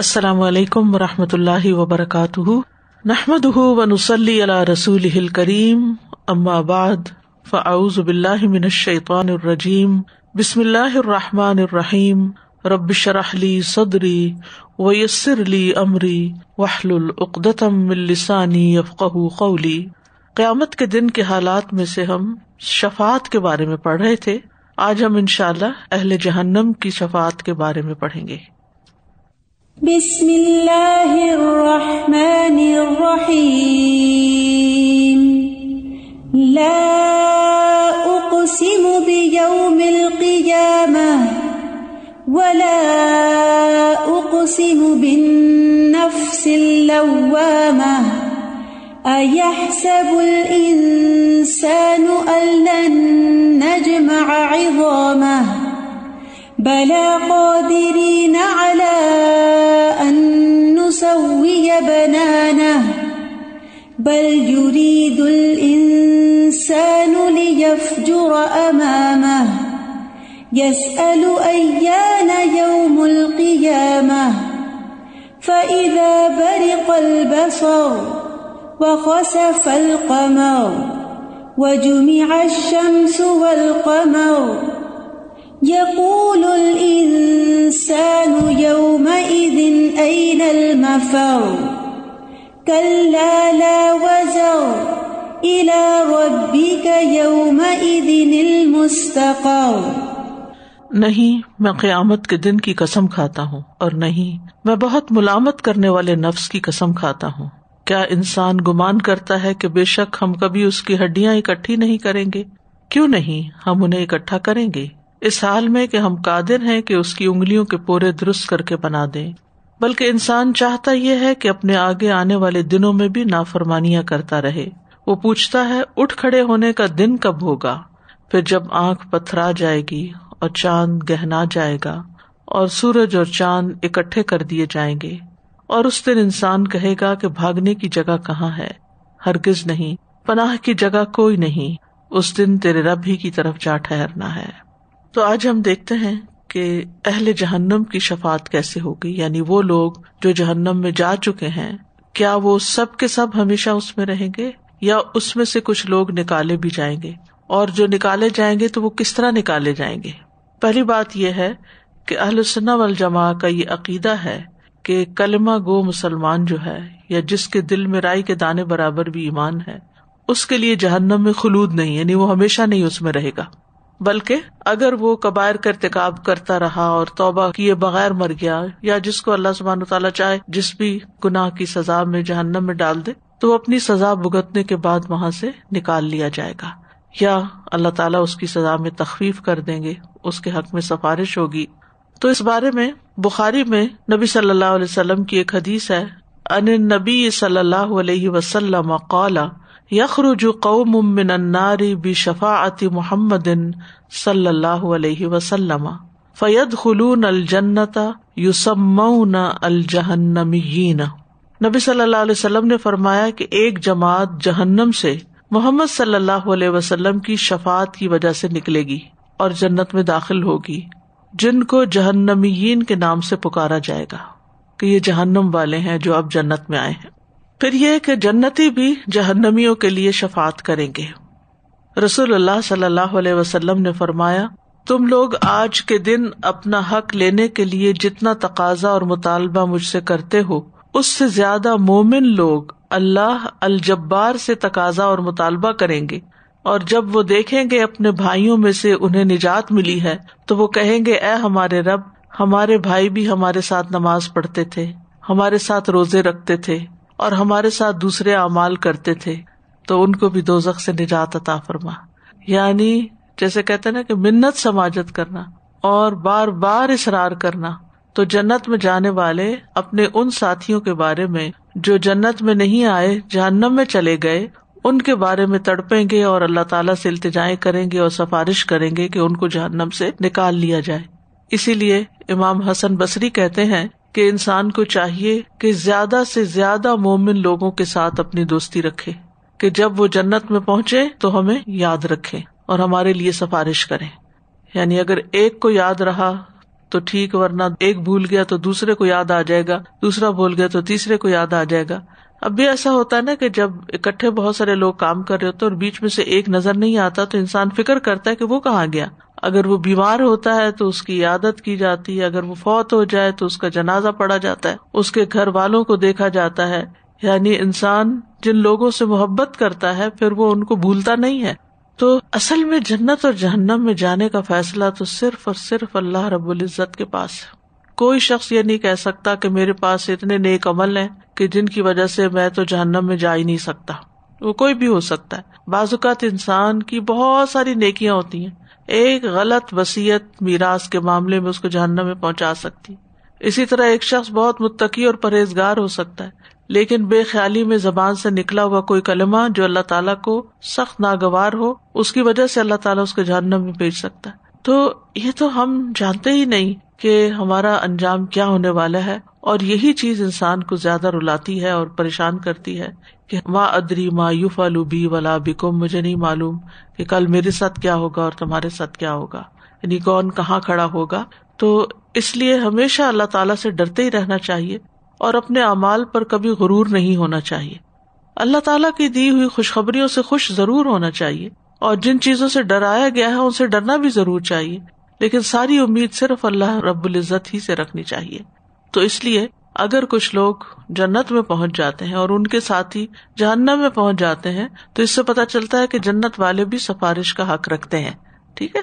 السلام علیکم ورحمۃ اللہ وبرکاتہ، نحمدہ ونصلی علی رسولہ الکریم، اما بعد فاعوذ باللہ من الشیطان الرجیم، بسم اللہ الرحمن الرحیم، رب اشرح لی صدری ویسر لی امری واحلل عقدۃ من لسانی یفقہوا قولی۔ قیامت کے دن کے حالات میں سے ہم شفاعت کے بارے میں پڑھ رہے تھے۔ آج ہم انشاءاللہ اہل جہنم کی شفاعت کے بارے میں پڑھیں گے۔ بسم اللہ الرحمن الرحیم، لا اقسم بیوم القیامہ ولا اقسم بالنفس اللوامہ، ایحسب الانسان ان لن نجمع عظامہ، بلا قادرین علی ان نسوی بنانہ، بل یرید الانسان لیفجر امامہ، یسأل ایان یوم القیامہ، فإذا برق البصر وخسف القمر وجمع الشمس والقمر، يقول الإنسان يومئذ أين المفر، كلا لا وزر إلى ربك يومئذ المستقر۔ نہیں، میں قیامت کے دن کی قسم کھاتا ہوں، اور نہیں، میں بہت ملامت کرنے والے نفس کی قسم کھاتا ہوں۔ کیا انسان گمان کرتا ہے کہ بے شک ہم کبھی اس کی ہڈیاں اکٹھی نہیں کریں گے؟ کیوں نہیں، ہم انہیں اکٹھا کریں گے، اس حال میں کہ ہم قادر ہیں کہ اس کی انگلیوں کے پورے درست کر کے بنا دیں۔ بلکہ انسان چاہتا یہ ہے کہ اپنے آگے آنے والے دنوں میں بھی نافرمانیاں کرتا رہے۔ وہ پوچھتا ہے اٹھ کھڑے ہونے کا دن کب ہوگا؟ پھر جب آنکھ پتھرا جائے گی اور چاند گہنا جائے گا اور سورج اور چاند اکٹھے کر دیے جائیں گے، اور اس دن انسان کہے گا کہ بھاگنے کی جگہ کہاں ہے؟ ہرگز نہیں، پناہ کی جگہ کوئی نہیں، اس دن تیرے رب ہی کی طرف جا ٹھہرنا ہے۔ تو آج ہم دیکھتے ہیں کہ اہل جہنم کی شفاعت کیسے ہوگی، یعنی وہ لوگ جو جہنم میں جا چکے ہیں، کیا وہ سب کے سب ہمیشہ اس میں رہیں گے یا اس میں سے کچھ لوگ نکالے بھی جائیں گے؟ اور جو نکالے جائیں گے تو وہ کس طرح نکالے جائیں گے؟ پہلی بات یہ ہے کہ اہل سنہ والجماعہ کا یہ عقیدہ ہے کہ کلمہ گو مسلمان جو ہے، یا جس کے دل میں رائی کے دانے برابر بھی ایمان ہے، اس کے لیے جہنم میں خلود نہیں، یعنی وہ ہمیشہ نہیں اس میں رہے گا، بلکہ اگر وہ کبائر کا ارتکاب کرتا رہا اور توبہ کیے بغیر مر گیا، یا جس کو اللہ سبحانہ تعالیٰ چاہے جس بھی گناہ کی سزا میں جہنم میں ڈال دے، تو وہ اپنی سزا بھگتنے کے بعد وہاں سے نکال لیا جائے گا، یا اللہ تعالیٰ اس کی سزا میں تخفیف کر دیں گے، اس کے حق میں سفارش ہوگی۔ تو اس بارے میں بخاری میں نبی صلی اللہ علیہ وسلم کی ایک حدیث ہے، ان النبی صلی اللہ علیہ وسلم قال یخرج قوم من النار بشفاعت محمد صلی اللہ علیہ وسلم فیدخلون الجنۃ یسمون الجہنمیین۔ نبی صلی اللہ علیہ وسلم نے فرمایا کہ ایک جماعت جہنم سے محمد صلی اللہ علیہ وسلم کی شفاعت کی وجہ سے نکلے گی اور جنت میں داخل ہوگی، جن کو جہنمیین کے نام سے پکارا جائے گا کہ یہ جہنم والے ہیں جو اب جنت میں آئے ہیں۔ پھر یہ کہ جنتی بھی جہنمیوں کے لیے شفاعت کریں گے۔ رسول اللہ صلی اللہ علیہ وسلم نے فرمایا، تم لوگ آج کے دن اپنا حق لینے کے لیے جتنا تقاضا اور مطالبہ مجھ سے کرتے ہو، اس سے زیادہ مومن لوگ اللہ الجبار سے تقاضا اور مطالبہ کریں گے، اور جب وہ دیکھیں گے اپنے بھائیوں میں سے انہیں نجات ملی ہے تو وہ کہیں گے، اے ہمارے رب، ہمارے بھائی بھی ہمارے ساتھ نماز پڑھتے تھے، ہمارے ساتھ روزے رکھتے تھے اور ہمارے ساتھ دوسرے اعمال کرتے تھے، تو ان کو بھی دوزخ سے نجات عطا فرما۔ یعنی جیسے کہتے ہیں نا کہ منت سماجت کرنا اور بار بار اصرار کرنا، تو جنت میں جانے والے اپنے ان ساتھیوں کے بارے میں جو جنت میں نہیں آئے، جہنم میں چلے گئے، ان کے بارے میں تڑپیں گے اور اللہ تعالیٰ سے التجائیں کریں گے اور سفارش کریں گے کہ ان کو جہنم سے نکال لیا جائے۔ اسی لیے امام حسن بصری کہتے ہیں کہ انسان کو چاہیے کہ زیادہ سے زیادہ مومن لوگوں کے ساتھ اپنی دوستی رکھے، کہ جب وہ جنت میں پہنچے تو ہمیں یاد رکھیں اور ہمارے لیے سفارش کریں۔ یعنی اگر ایک کو یاد رہا تو ٹھیک، ورنہ ایک بھول گیا تو دوسرے کو یاد آ جائے گا، دوسرا بھول گیا تو تیسرے کو یاد آ جائے گا. اب بھی ایسا ہوتا ہے نا کہ جب اکٹھے بہت سارے لوگ کام کر رہے ہوتے اور بیچ میں سے ایک نظر نہیں آتا تو انسان فکر کرتا ہے کہ وہ کہاں گیا. اگر وہ بیمار ہوتا ہے تو اس کی عیادت کی جاتی ہے، اگر وہ فوت ہو جائے تو اس کا جنازہ پڑھا جاتا ہے، اس کے گھر والوں کو دیکھا جاتا ہے. یعنی انسان جن لوگوں سے محبت کرتا ہے پھر وہ ان کو بھولتا نہیں ہے. تو اصل میں جنت اور جہنم میں جانے کا فیصلہ تو صرف اور صرف اللہ رب العزت کے پاس ہے. کوئی شخص یہ نہیں کہہ سکتا کہ میرے پاس اتنے نیک عمل ہیں کہ جن کی وجہ سے میں تو جہنم میں جا ہی نہیں سکتا. وہ کوئی بھی ہو سکتا ہے. بعض اوقات انسان کی بہت ساری نیکیاں ہوتی ہیں، ایک غلط وصیت میراث کے معاملے میں اس کو جہنم میں پہنچا سکتی. اسی طرح ایک شخص بہت متقی اور پرہیزگار ہو سکتا ہے، لیکن بے خیالی میں زبان سے نکلا ہوا کوئی کلمہ جو اللہ تعالیٰ کو سخت ناگوار ہو، اس کی وجہ سے اللہ تعالیٰ اس کو جہنم میں بھیج سکتا ہے. تو یہ تو ہم جانتے ہی نہیں کہ ہمارا انجام کیا ہونے والا ہے، اور یہی چیز انسان کو زیادہ رلاتی ہے اور پریشان کرتی ہے کہ ما ادری ما یفعل بی ولا بکم، مجھے نہیں معلوم کہ کل میرے ساتھ کیا ہوگا اور تمہارے ساتھ کیا ہوگا، یعنی کون کہاں کھڑا ہوگا. تو اس لیے ہمیشہ اللہ تعالیٰ سے ڈرتے ہی رہنا چاہیے اور اپنے اعمال پر کبھی غرور نہیں ہونا چاہیے. اللہ تعالیٰ کی دی ہوئی خوشخبریوں سے خوش ضرور ہونا چاہیے، اور جن چیزوں سے ڈرایا گیا ہے ان سے ڈرنا بھی ضرور چاہیے، لیکن ساری امید صرف اللہ رب العزت ہی سے رکھنی چاہیے. تو اس لیے اگر کچھ لوگ جنت میں پہنچ جاتے ہیں اور ان کے ساتھی جہنم میں پہنچ جاتے ہیں تو اس سے پتہ چلتا ہے کہ جنت والے بھی سفارش کا حق رکھتے ہیں. ٹھیک ہے،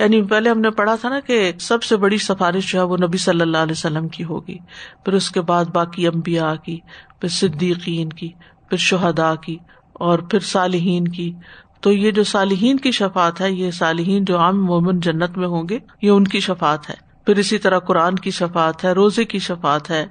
یعنی پہلے ہم نے پڑھا تھا نا کہ سب سے بڑی سفارش جو ہے وہ نبی صلی اللہ علیہ وسلم کی ہوگی، پھر اس کے بعد باقی انبیاء کی، پھر صدیقین کی، پھر شہداء کی، اور پھر صالحین کی. تو یہ جو صالحین کی شفاعت ہے، یہ صالحین جو عام مومن جنت میں ہوں گے، یہ ان کی شفاعت ہے. پھر اسی طرح قرآن کی شفاعت ہے، روزے کی شفاعت ہے.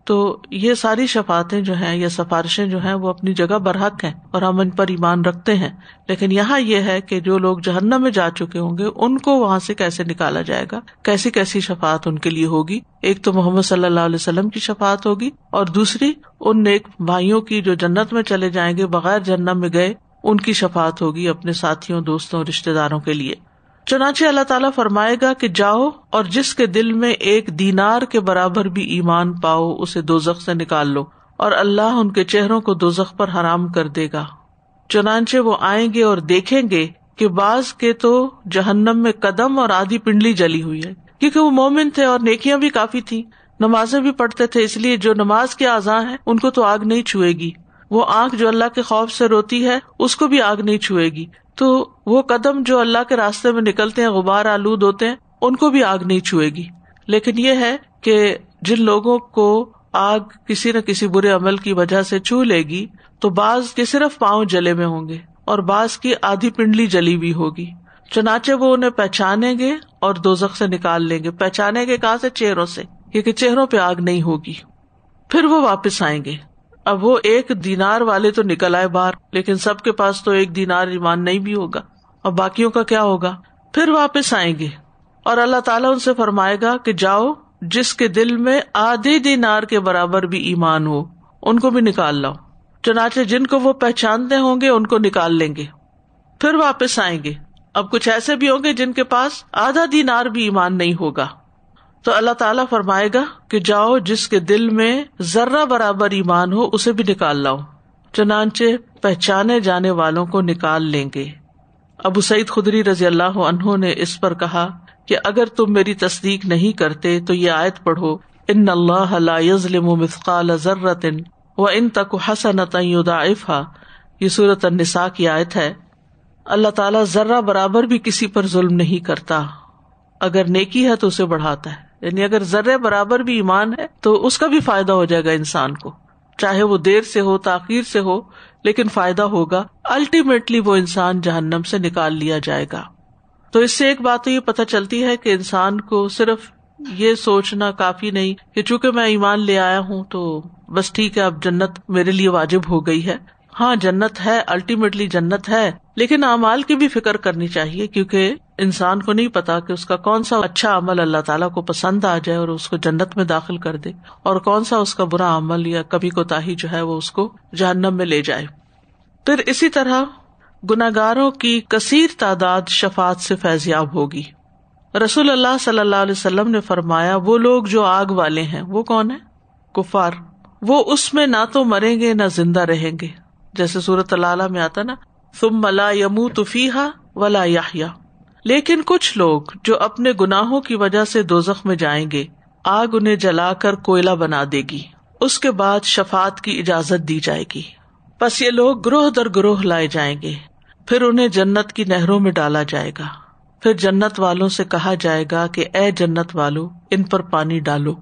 تو یہ ساری شفاعتیں جو ہیں یا سفارشیں جو ہیں وہ اپنی جگہ برحق ہیں اور ہم ان پر ایمان رکھتے ہیں. لیکن یہاں یہ ہے کہ جو لوگ جہنم میں جا چکے ہوں گے ان کو وہاں سے کیسے نکالا جائے گا، کیسی کیسی شفاعت ان کے لیے ہوگی. ایک تو محمد صلی اللہ علیہ وسلم کی شفاعت ہوگی، اور دوسری ان نیک بھائیوں کی جو جنت میں چلے جائیں گے بغیر جہنم میں گئے، ان کی شفاعت ہوگی اپنے ساتھیوں، دوستوں، رشتہ داروں کے لیے. چنانچہ اللہ تعالیٰ فرمائے گا کہ جاؤ اور جس کے دل میں ایک دینار کے برابر بھی ایمان پاؤ اسے دوزخ سے نکال لو، اور اللہ ان کے چہروں کو دوزخ پر حرام کر دے گا. چنانچہ وہ آئیں گے اور دیکھیں گے کہ بعض کے تو جہنم میں قدم اور آدھی پنڈلی جلی ہوئی ہے، کیونکہ وہ مومن تھے اور نیکیاں بھی کافی تھی، نمازیں بھی پڑھتے تھے، اس لیے جو نماز کے اعضاء ہیں ان کو تو آگ نہیں چھوئے گی. وہ آنکھ جو اللہ کے خوف سے روتی ہے اس کو بھی آگ نہیں چھوئے گی. تو وہ قدم جو اللہ کے راستے میں نکلتے ہیں، غبار آلود ہوتے ہیں، ان کو بھی آگ نہیں چھوئے گی. لیکن یہ ہے کہ جن لوگوں کو آگ کسی نہ کسی برے عمل کی وجہ سے چھو لے گی تو بعض کے صرف پاؤں جلے میں ہوں گے اور بعض کی آدھی پنڈلی جلی ہوئی ہوگی. چنانچہ وہ انہیں پہچانیں گے اور دوزخ سے نکال لیں گے. پہچانیں گے کہاں سے؟ چہروں سے، کیونکہ چہروں پہ آگ نہیں ہوگی. پھر وہ واپس آئیں گے. اب وہ ایک دینار والے تو نکل آئے باہر، لیکن سب کے پاس تو ایک دینار ایمان نہیں بھی ہوگا، اور باقیوں کا کیا ہوگا؟ پھر واپس آئیں گے اور اللہ تعالیٰ ان سے فرمائے گا کہ جاؤ جس کے دل میں آدھے دینار کے برابر بھی ایمان ہو ان کو بھی نکال لاؤ. چنانچہ جن کو وہ پہچانتے ہوں گے ان کو نکال لیں گے. پھر واپس آئیں گے. اب کچھ ایسے بھی ہوں گے جن کے پاس آدھا دینار بھی ایمان نہیں ہوگا. تو اللہ تعالیٰ فرمائے گا کہ جاؤ جس کے دل میں ذرہ برابر ایمان ہو اسے بھی نکال لاؤ. چنانچہ پہچانے جانے والوں کو نکال لیں گے. ابو سعید خدری رضی اللہ عنہ نے اس پر کہا کہ اگر تم میری تصدیق نہیں کرتے تو یہ آیت پڑھو، ان اللہ لا یظلم مثقال ذرۃ وان تک حسنۃ یضاعفها. یہ سورۃ النساء کی آیت ہے. اللہ تعالیٰ ذرہ برابر بھی کسی پر ظلم نہیں کرتا، اگر نیکی ہے تو اسے بڑھاتا ہے. یعنی اگر ذرے برابر بھی ایمان ہے تو اس کا بھی فائدہ ہو جائے گا انسان کو، چاہے وہ دیر سے ہو، تاخیر سے ہو، لیکن فائدہ ہوگا. الٹیمیٹلی وہ انسان جہنم سے نکال لیا جائے گا. تو اس سے ایک بات تو یہ پتہ چلتی ہے کہ انسان کو صرف یہ سوچنا کافی نہیں کہ چونکہ میں ایمان لے آیا ہوں تو بس ٹھیک ہے اب جنت میرے لیے واجب ہو گئی ہے. ہاں جنت ہے، الٹیمیٹلی جنت ہے، لیکن اعمال کی بھی فکر کرنی چاہیے، کیونکہ انسان کو نہیں پتا کہ اس کا کون سا اچھا عمل اللہ تعالیٰ کو پسند آ جائے اور اس کو جنت میں داخل کر دے، اور کون سا اس کا برا عمل یا کبھی کوتاہی جو ہے وہ اس کو جہنم میں لے جائے. پھر اسی طرح گناہگاروں کی کثیر تعداد شفاعت سے فیضیاب ہوگی. رسول اللہ صلی اللہ علیہ وسلم نے فرمایا وہ لوگ جو آگ والے ہیں وہ کون ہیں؟ کفار. وہ اس میں نہ تو مریں گے نہ زندہ رہیں گے، جیسے سورۃ العلیٰ میں آتا نا ثم لا يموت فيها ولا يحيا. لیکن کچھ لوگ جو اپنے گناہوں کی وجہ سے دوزخ میں جائیں گے، آگ انہیں جلا کر کوئلہ بنا دے گی، اس کے بعد شفاعت کی اجازت دی جائے گی. پس یہ لوگ گروہ در گروہ لائے جائیں گے، پھر انہیں جنت کی نہروں میں ڈالا جائے گا. پھر جنت والوں سے کہا جائے گا کہ اے جنت والو ان پر پانی ڈالو،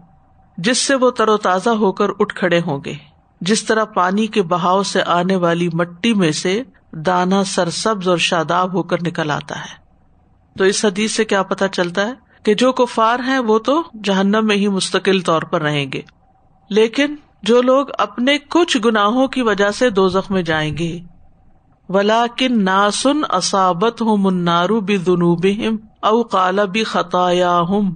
جس سے وہ تر و تازہ ہو کر اٹھ کھڑے ہوں گے، جس طرح پانی کے بہاؤ سے آنے والی مٹی میں سے دانا سرسبز اور شاداب ہو کر نکل آتا ہے. تو اس حدیث سے کیا پتہ چلتا ہے کہ جو کفار ہیں وہ تو جہنم میں ہی مستقل طور پر رہیں گے، لیکن جو لوگ اپنے کچھ گناہوں کی وجہ سے دوزخ میں جائیں گے، وَلَٰكِن نَاسٌ أَصَابَتْهُمُ النَّارُ بِذُنُوبِهِمْ أَوْ قَالَ بِخَطَايَاهُمْ،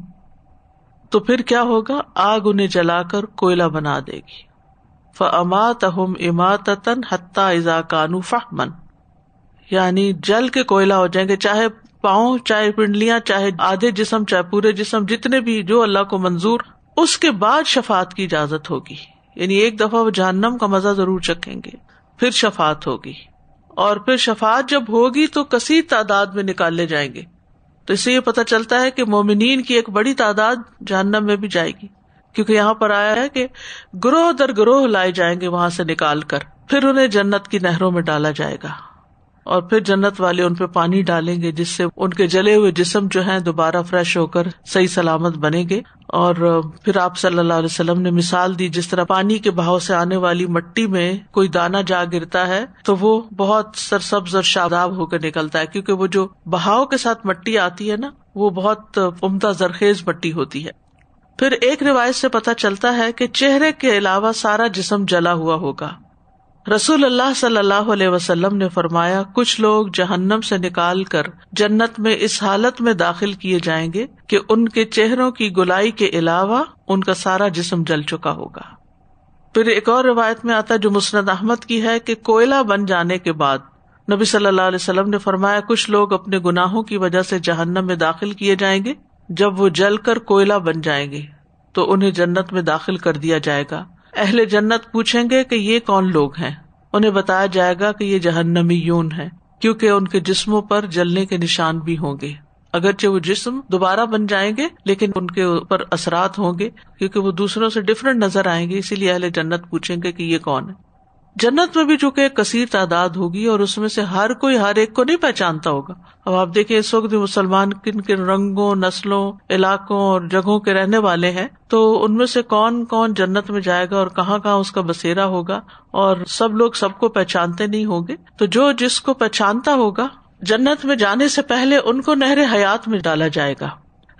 تو پھر کیا ہوگا؟ آگ انہیں جلا کر کوئلہ بنا دے گی. فَأَمَاتَهُمْ إِمَاتَةً حَتَّى إِذَا كَانُوا فَحْمًا، یعنی جل کے کوئلہ ہو جائیں گے، چاہے پاؤں، چاہے پنڈلیاں، چاہے آدھے جسم، چاہے پورے جسم، جتنے بھی جو اللہ کو منظور. اس کے بعد شفاعت کی اجازت ہوگی، یعنی ایک دفعہ وہ جہنم کا مزہ ضرور چکھیں گے، پھر شفاعت ہوگی، اور پھر شفاعت جب ہوگی تو کثیر تعداد میں نکالے جائیں گے. تو اس سے یہ پتہ چلتا ہے کہ مومنین کی ایک بڑی تعداد جہنم میں بھی جائے گی، کیونکہ یہاں پر آیا ہے کہ گروہ در گروہ لائے جائیں گے وہاں سے نکال کر، پھر انہیں جنت کی نہروں میں ڈالا جائے گا، اور پھر جنت والے ان پہ پانی ڈالیں گے، جس سے ان کے جلے ہوئے جسم جو ہیں دوبارہ فریش ہو کر صحیح سلامت بنیں گے. اور پھر آپ صلی اللہ علیہ وسلم نے مثال دی، جس طرح پانی کے بہاؤ سے آنے والی مٹی میں کوئی دانا جا گرتا ہے تو وہ بہت سرسبز اور شاداب ہو کر نکلتا ہے، کیونکہ وہ جو بہاؤ کے ساتھ مٹی آتی ہے نا وہ بہت عمدہ زرخیز مٹی ہوتی ہے. پھر ایک روایت سے پتہ چلتا ہے کہ چہرے کے علاوہ سارا جسم جلا ہوا ہوگا. رسول اللہ صلی اللہ علیہ وسلم نے فرمایا کچھ لوگ جہنم سے نکال کر جنت میں اس حالت میں داخل کیے جائیں گے کہ ان کے چہروں کی گلائی کے علاوہ ان کا سارا جسم جل چکا ہوگا. پھر ایک اور روایت میں آتا ہے جو مسند احمد کی ہے کہ کوئلہ بن جانے کے بعد نبی صلی اللہ علیہ وسلم نے فرمایا کچھ لوگ اپنے گناہوں کی وجہ سے جہنم میں داخل کیے جائیں گے، جب وہ جل کر کوئلہ بن جائیں گے تو انہیں جنت میں داخل کر دیا جائے گا. اہل جنت پوچھیں گے کہ یہ کون لوگ ہیں؟ انہیں بتایا جائے گا کہ یہ جہنمیون ہیں، کیونکہ ان کے جسموں پر جلنے کے نشان بھی ہوں گے. اگرچہ وہ جسم دوبارہ بن جائیں گے لیکن ان کے اوپر اثرات ہوں گے، کیونکہ وہ دوسروں سے ڈفرنٹ نظر آئیں گے، اسی لیے اہل جنت پوچھیں گے کہ یہ کون ہے. جنت میں بھی چونکہ ایک کثیر تعداد ہوگی اور اس میں سے ہر کوئی ہر ایک کو نہیں پہچانتا ہوگا. اب آپ دیکھیں اس وقت بھی مسلمان کن کن رنگوں، نسلوں، علاقوں اور جگہوں کے رہنے والے ہیں، تو ان میں سے کون کون جنت میں جائے گا اور کہاں کہاں اس کا بسیرا ہوگا، اور سب لوگ سب کو پہچانتے نہیں ہوں گے. تو جو جس کو پہچانتا ہوگا جنت میں جانے سے پہلے ان کو نہر حیات میں ڈالا جائے گا.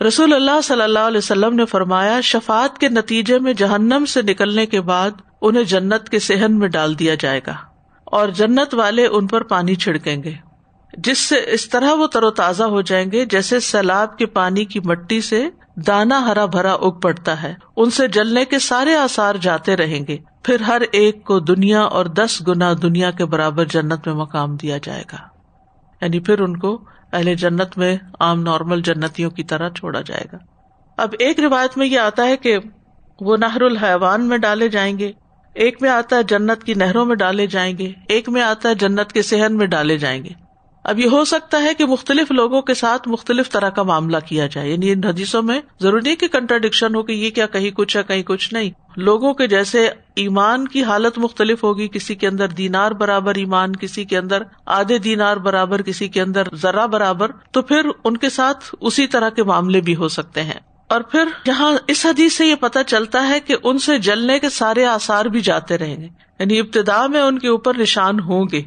رسول اللہ صلی اللہ علیہ وسلم نے فرمایا شفاعت کے نتیجے میں جہنم سے نکلنے کے بعد انہیں جنت کے صحن میں ڈال دیا جائے گا، اور جنت والے ان پر پانی چھڑکیں گے، جس سے اس طرح وہ تر و تازہ ہو جائیں گے جیسے سیلاب کے پانی کی مٹی سے دانا ہرا بھرا اگ پڑتا ہے. ان سے جلنے کے سارے آثار جاتے رہیں گے. پھر ہر ایک کو دنیا اور 10 گنا دنیا کے برابر جنت میں مقام دیا جائے گا، یعنی پھر ان کو اہل جنت میں عام نارمل جنتیوں کی طرح چھوڑا جائے گا. اب ایک روایت میں یہ آتا ہے کہ وہ نہر الحیوان میں ڈالے جائیں گے، ایک میں آتا ہے جنت کی نہروں میں ڈالے جائیں گے، ایک میں آتا ہے جنت کے صحن میں ڈالے جائیں گے. اب یہ ہو سکتا ہے کہ مختلف لوگوں کے ساتھ مختلف طرح کا معاملہ کیا جائے، یعنی ان حدیثوں میں ضروری نہیں کہ کنٹراڈکشن ہو کہ یہ کیا کہیں کچھ ہے کہیں کچھ نہیں. لوگوں کے جیسے ایمان کی حالت مختلف ہوگی، کسی کے اندر دینار برابر ایمان، کسی کے اندر آدھے دینار برابر، کسی کے اندر ذرہ برابر، تو پھر ان کے ساتھ اسی طرح کے معاملے بھی ہو سکتے ہیں. اور پھر یہاں اس حدیث سے یہ پتہ چلتا ہے کہ ان سے جلنے کے سارے آثار بھی جاتے رہیں گے، یعنی ابتدا میں ان کے اوپر نشان ہوں گے.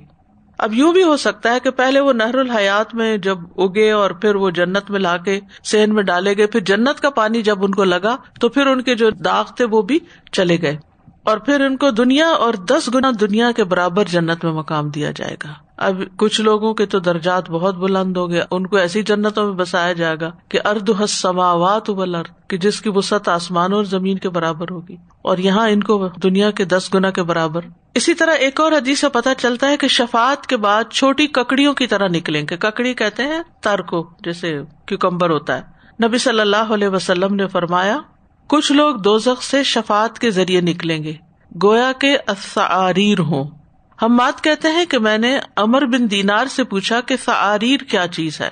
اب یوں بھی ہو سکتا ہے کہ پہلے وہ نہر الحیات میں جب اگے اور پھر وہ جنت میں لا کے صحن میں ڈالے گئے، پھر جنت کا پانی جب ان کو لگا تو پھر ان کے جو داغ تھے وہ بھی چلے گئے، اور پھر ان کو دنیا اور 10 گنا دنیا کے برابر جنت میں مقام دیا جائے گا. اب کچھ لوگوں کے تو درجات بہت بلند ہو گئے، ان کو ایسی جنتوں میں بسایا جائے گا کہ ارضھا السماوات والارض، کہ جس کی وسعت آسمان اور زمین کے برابر ہوگی، اور یہاں ان کو دنیا کے 10 گنا کے برابر. اسی طرح ایک اور حدیث سے پتہ چلتا ہے کہ شفاعت کے بعد چھوٹی ککڑیوں کی طرح نکلیں گے. ککڑی کہتے ہیں تر کو، جیسے کیوکمبر ہوتا ہے، نبی صلی اللہ علیہ وسلم نے فرمایا کچھ لوگ دوزخ سے شفاعت کے ذریعے نکلیں گے گویا کہ الثعاریر ہوں. حماد کہتے ہیں کہ میں نے عمر بن دینار سے پوچھا کہ ثعاریر کیا چیز ہے.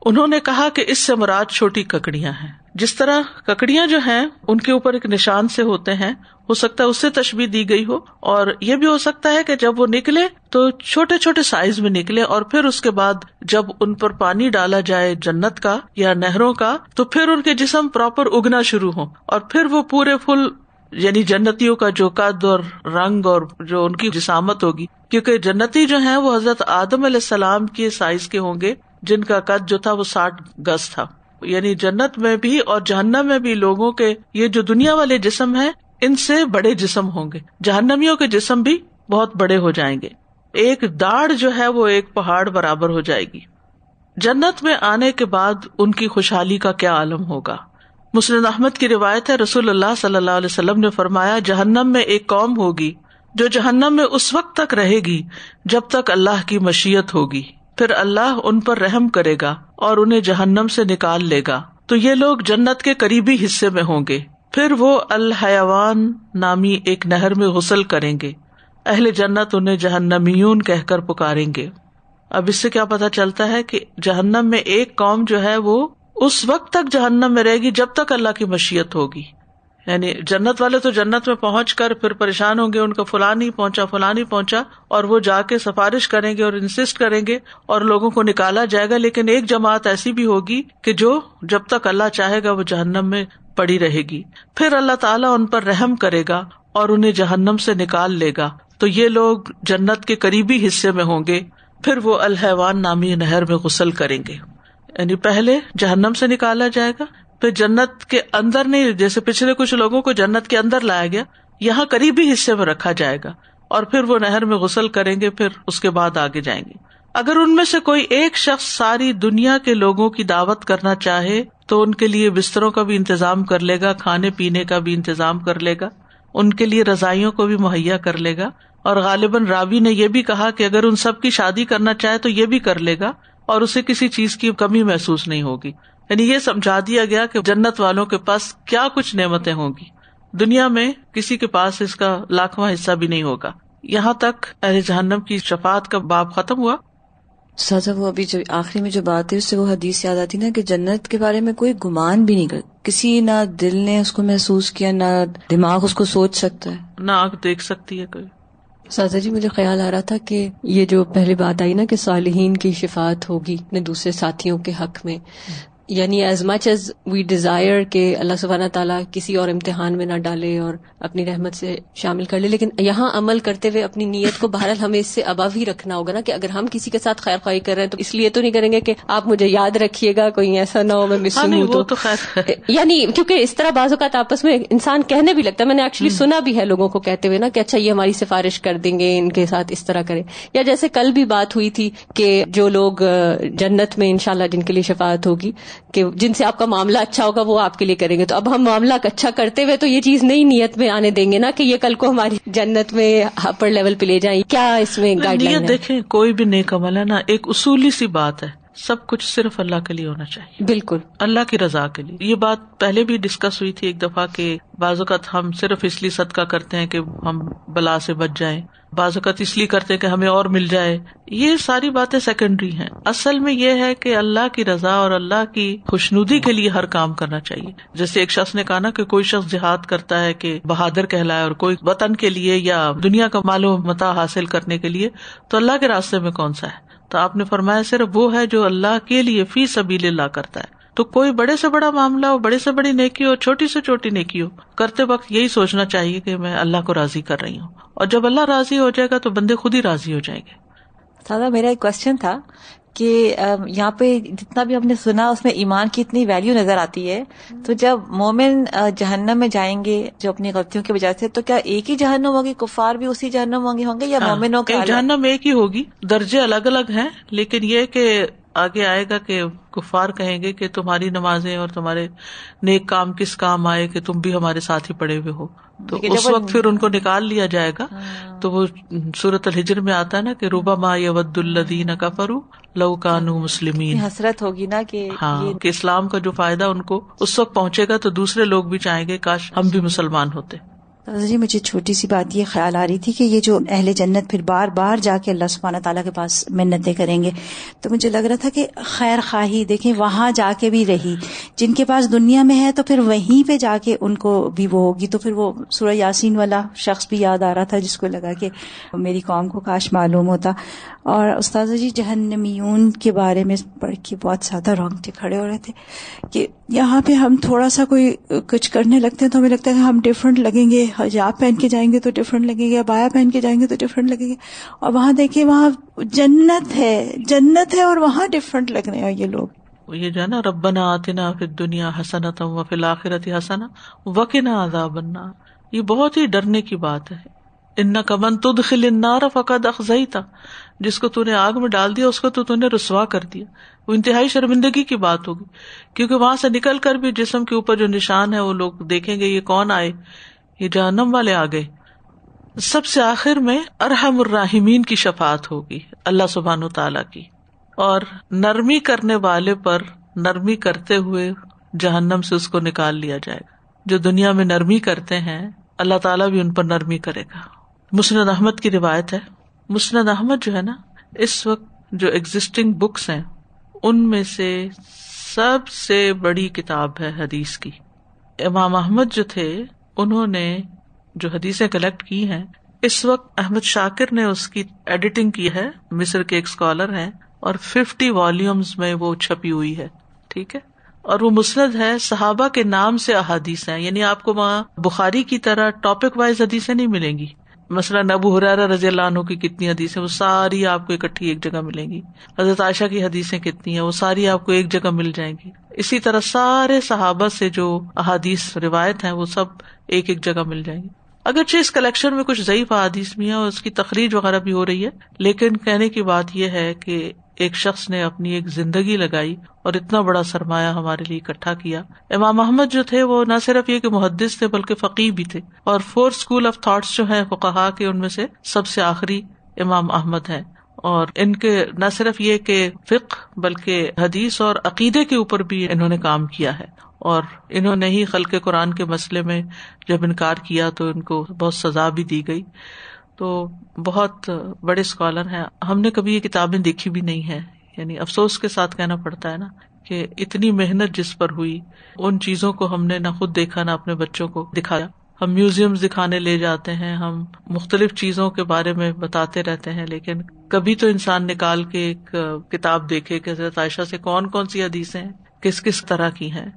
انہوں نے کہا کہ اس سے مراد چھوٹی ککڑیاں ہیں. جس طرح ککڑیاں جو ہیں ان کے اوپر ایک نشان سے ہوتے ہیں, ہو سکتا ہے اس سے تشبیہ دی گئی ہو, اور یہ بھی ہو سکتا ہے کہ جب وہ نکلے تو چھوٹے چھوٹے سائز میں نکلے, اور پھر اس کے بعد جب ان پر پانی ڈالا جائے جنت کا یا نہروں کا تو پھر ان کے جسم پراپر اگنا شروع ہو, اور پھر وہ پورے فل یعنی جنتیوں کا جو قد اور رنگ اور جو ان کی جسامت ہوگی, کیونکہ جنتی جو ہیں وہ حضرت آدم علیہ السلام کے سائز کے ہوں گے جن کا قد جو تھا وہ 60 گز تھا. یعنی جنت میں بھی اور جہنم میں بھی لوگوں کے یہ جو دنیا والے جسم ہیں ان سے بڑے جسم ہوں گے, جہنمیوں کے جسم بھی بہت بڑے ہو جائیں گے. ایک داڑھ جو ہے وہ ایک پہاڑ برابر ہو جائے گی. جنت میں آنے کے بعد ان کی خوشحالی کا کیا عالم ہوگا. مسند احمد کی روایت ہے, رسول اللہ صلی اللہ علیہ وسلم نے فرمایا جہنم میں ایک قوم ہوگی جو جہنم میں اس وقت تک رہے گی جب تک اللہ کی مشیت ہوگی, پھر اللہ ان پر رحم کرے گا اور انہیں جہنم سے نکال لے گا. تو یہ لوگ جنت کے قریبی حصے میں ہوں گے, پھر وہ الحیوان نامی ایک نہر میں غسل کریں گے. اہل جنت انہیں جہنمیون کہہ کر پکاریں گے. اب اس سے کیا پتا چلتا ہے کہ جہنم میں ایک قوم جو ہے وہ اس وقت تک جہنم میں رہے گی جب تک اللہ کی مشیت ہوگی. یعنی جنت والے تو جنت میں پہنچ کر پھر پریشان ہوں گے, ان کا فلاں نہیں پہنچا, اور وہ جا کے سفارش کریں گے اور انسسٹ کریں گے اور لوگوں کو نکالا جائے گا. لیکن ایک جماعت ایسی بھی ہوگی کہ جو جب تک اللہ چاہے گا وہ جہنم میں پڑی رہے گی. پھر اللہ تعالیٰ ان پر رحم کرے گا اور انہیں جہنم سے نکال لے گا. تو یہ لوگ جنت کے قریبی حصے میں ہوں گے, پھر وہ الحیوان نامی نہر میں غسل کریں گے. یعنی پہلے جہنم سے نکالا جائے گا, پھر جنت کے اندر نہیں, جیسے پچھلے کچھ لوگوں کو جنت کے اندر لایا گیا, یہاں قریبی حصے میں رکھا جائے گا اور پھر وہ نہر میں غسل کریں گے, پھر اس کے بعد آگے جائیں گے. اگر ان میں سے کوئی ایک شخص ساری دنیا کے لوگوں کی دعوت کرنا چاہے تو ان کے لیے بستروں کا بھی انتظام کر لے گا, کھانے پینے کا بھی انتظام کر لے گا, ان کے لیے رضائیوں کو بھی مہیا کر لے گا. اور غالباً راوی نے یہ بھی کہا کہ اگر ان سب کی شادی کرنا چاہے تو یہ بھی کر لے گا اور اسے کسی چیز کی کمی محسوس نہیں ہوگی. یعنی یہ سمجھا دیا گیا کہ جنت والوں کے پاس کیا کچھ نعمتیں ہوں گی. دنیا میں کسی کے پاس اس کا لاکھواں حصہ بھی نہیں ہوگا. یہاں تک اہل جہنم کی شفاعت کا باب ختم ہوا. سازا وہ ابھی جو آخری میں جو بات ہے اس سے وہ حدیث یاد آتی نا کہ جنت کے بارے میں کوئی گمان بھی نہیں کرتا, کسی نہ دل نے اس کو محسوس کیا, نہ دماغ اس کو سوچ سکتا ہے, نہ آنکھ دیکھ سکتی ہے کوئی. سازا جی مجھے خیال آ رہا تھا کہ یہ جو پہلے بات آئی نا کہ صالحین کی شفاعت ہوگی اپنے دوسرے ساتھیوں کے حق میں, یعنی as much as we desire کہ اللہ سبحانہ تعالیٰ کسی اور امتحان میں نہ ڈالے اور اپنی رحمت سے شامل کر لے, لیکن یہاں عمل کرتے ہوئے اپنی نیت کو بہرحال ہمیں اس سے ابو ہی رکھنا ہوگا نا, کہ اگر ہم کسی کے ساتھ خیر خواہی کر رہے ہیں تو اس لیے تو نہیں کریں گے کہ آپ مجھے یاد رکھیے گا, کوئی ایسا نہ ہو میں مس ہوں تو خیر یعنی کیونکہ اس طرح بعض اوقات آپس میں انسان کہنے بھی لگتا ہے. میں نے ایکچولی سنا بھی ہے لوگوں کو کہتے ہوئے نا کہ اچھا یہ ہماری سفارش کر دیں گے, ان کے ساتھ اس طرح کریں. یا جیسے کل بھی بات ہوئی تھی کہ جو لوگ جنت میں انشاءاللہ جن کے لیے شفاعت ہوگی کہ جن سے آپ کا معاملہ اچھا ہوگا وہ آپ کے لیے کریں گے, تو اب ہم معاملہ اچھا کرتے ہوئے تو یہ چیز نئی نیت میں آنے دیں گے نا کہ یہ کل کو ہماری جنت میں اپر لیول پہ لے جائیں. کیا اس میں گائیڈ لائن ہے؟ دیکھیں کوئی بھی نیک عمل ہے نا, ایک اصولی سی بات ہے, سب کچھ صرف اللہ کے لیے ہونا چاہیے, بالکل اللہ کی رضا کے لیے. یہ بات پہلے بھی ڈسکس ہوئی تھی ایک دفعہ کہ بعض اوقات ہم صرف اس لیے صدقہ کرتے ہیں کہ ہم بلا سے بچ جائیں, بعض اوقات اس لیے کرتے ہیں کہ ہمیں اور مل جائے. یہ ساری باتیں سیکنڈری ہیں. اصل میں یہ ہے کہ اللہ کی رضا اور اللہ کی خوشنودی کے لیے ہر کام کرنا چاہیے. جیسے ایک شخص نے کہا نا کہ کوئی شخص جہاد کرتا ہے کہ بہادر کہلائے, اور کوئی وطن کے لیے یا دنیا کا مال و متاع حاصل کرنے کے لیے, تو اللہ کے راستے میں کون سا ہے؟ تو آپ نے فرمایا صرف وہ ہے جو اللہ کے لیے فی سبیل اللہ کرتا ہے. تو کوئی بڑے سے بڑا معاملہ ہو, بڑے سے بڑی نیکی ہو, چھوٹی سے چھوٹی نیکی ہو, کرتے وقت یہی سوچنا چاہیے کہ میں اللہ کو راضی کر رہی ہوں, اور جب اللہ راضی ہو جائے گا تو بندے خود ہی راضی ہو جائیں گے. سادہ میرا ایک کوشچن تھا کہ یہاں پہ جتنا بھی ہم نے سنا اس میں ایمان کی اتنی ویلیو نظر آتی ہے, تو جب مومن جہنم میں جائیں گے جو اپنی غلطیوں کی وجہ سے, تو کیا ایک ہی جہنم ہوگی, کفار بھی اسی جہنم ہوں گے یا مومنوں کے جہنم ایک ہی ہوگی؟ درجے الگ الگ ہیں, لیکن یہ کہ آگے آئے گا کہ کفار کہیں گے کہ تمہاری نمازیں اور تمہارے نیک کام کس کام آئے کہ تم بھی ہمارے ساتھ ہی پڑے ہوئے ہو. تو اس وقت پھر ان کو نکال لیا جائے گا. تو وہ سورۃ الحجر میں آتا ہے نا کہ ربما یود الذین کفروا لو کانوا مسلمین. حسرت ہوگی نا کہ کہ اسلام کا جو فائدہ ان کو اس وقت پہنچے گا تو دوسرے لوگ بھی چاہیں گے کاش ہم بھی مسلمان ہوتے. جی مجھے چھوٹی سی بات یہ خیال آ رہی تھی کہ یہ جو اہل جنت پھر بار بار جا کے اللہ سبحانہ تعالیٰ کے پاس منتیں کریں گے، تو مجھے لگ رہا تھا کہ خیر خواہی دیکھیں وہاں جا کے بھی رہی، جن کے پاس دنیا میں ہے تو پھر وہیں پہ جا کے ان کو بھی وہ ہوگی. تو پھر وہ سورہ یاسین والا شخص بھی یاد آ رہا تھا جس کو لگا کہ میری قوم کو کاش معلوم ہوتا. اور استاذہ جی جہنمیون کے بارے میں پڑھ کے بہت زیادہ رونگٹے کھڑے ہو رہے تھے کہ یہاں پہ ہم تھوڑا سا کوئی کچھ کرنے لگتے ہیں تو ہمیں لگتا ہے کہ ہم ڈفرینٹ لگیں گے، حجاب پہن کے جائیں گے تو ڈفرینٹ لگیں گے، عبایا پہن کے جائیں گے تو ڈفرینٹ لگیں گے. اور وہاں دیکھیں وہاں جنت ہے اور وہاں ڈفرینٹ لگ رہے ہیں یہ لوگ. یہ جو ہے نا ربنا آتنا فی الدنیا حسنۃ وفی الآخرۃ حسنۃ وقنا عذاب النار، یہ بہت ہی ڈرنے کی بات ہے. انک من تدخل النار فقد اخزیتہ، جس کو تو نے آگ میں ڈال دیا اس کو تو نے رسوا کر دیا. وہ انتہائی شرمندگی کی بات ہوگی، کیونکہ وہاں سے نکل کر بھی جسم کے اوپر جو نشان ہے وہ لوگ دیکھیں گے یہ کون آئے، یہ جہنم والے آ گئے. سب سے آخر میں ارحم الراحمین کی شفاعت ہوگی اللہ سبحانہ و تعالیٰ کی، اور نرمی کرنے والے پر نرمی کرتے ہوئے جہنم سے اس کو نکال لیا جائے گا. جو دنیا میں نرمی کرتے ہیں اللہ تعالیٰ بھی ان پر نرمی کرے گا. مسند احمد کی روایت ہے. مسند احمد جو ہے نا اس وقت جو ایگزسٹنگ بکس ہیں ان میں سے سب سے بڑی کتاب ہے حدیث کی. امام احمد جو تھے انہوں نے جو حدیثیں کلیکٹ کی ہیں، اس وقت احمد شاکر نے اس کی ایڈیٹنگ کی ہے، مصر کے ایک اسکالر ہیں، اور 50 والیومز میں وہ چھپی ہوئی ہے. ٹھیک ہے، اور وہ مسند ہے، صحابہ کے نام سے احادیث ہیں، یعنی آپ کو وہاں بخاری کی طرح ٹاپک وائز حدیثیں نہیں ملیں گی. مثلاً ابو ہریرہ رضی اللہ عنہ کی کتنی حدیثیں وہ ساری آپ کو اکٹھی ایک جگہ ملیں گی. حضرت عائشہ کی حدیثیں کتنی ہیں وہ ساری آپ کو ایک جگہ مل جائیں گی. اسی طرح سارے صحابہ سے جو احادیث روایت ہیں وہ سب ایک ایک جگہ مل جائیں گی. اگرچہ اس کلیکشن میں کچھ ضعیف احادیث بھی ہیں اور اس کی تخریج وغیرہ بھی ہو رہی ہے، لیکن کہنے کی بات یہ ہے کہ ایک شخص نے اپنی ایک زندگی لگائی اور اتنا بڑا سرمایہ ہمارے لیے اکٹھا کیا. امام احمد جو تھے وہ نہ صرف یہ کہ محدث تھے بلکہ فقیہ بھی تھے، اور 4 اسکول آف تھاٹس جو ہیں فقہا کے ان میں سے سب سے آخری امام احمد ہیں. اور ان کے نہ صرف یہ کہ فقہ بلکہ حدیث اور عقیدے کے اوپر بھی انہوں نے کام کیا ہے. اور انہوں نے ہی خلق قرآن کے مسئلے میں جب انکار کیا تو ان کو بہت سزا بھی دی گئی. تو بہت بڑے اسکالر ہیں. ہم نے کبھی یہ کتابیں دیکھی بھی نہیں ہے، یعنی افسوس کے ساتھ کہنا پڑتا ہے نا کہ اتنی محنت جس پر ہوئی ان چیزوں کو ہم نے نہ خود دیکھا نہ اپنے بچوں کو دکھایا. ہم میوزیم دکھانے لے جاتے ہیں، ہم مختلف چیزوں کے بارے میں بتاتے رہتے ہیں، لیکن کبھی تو انسان نکال کے ایک کتاب دیکھے کہ حضرت عائشہ سے کون کون سی حدیثیں ہیں، کس کس طرح کی ہیں.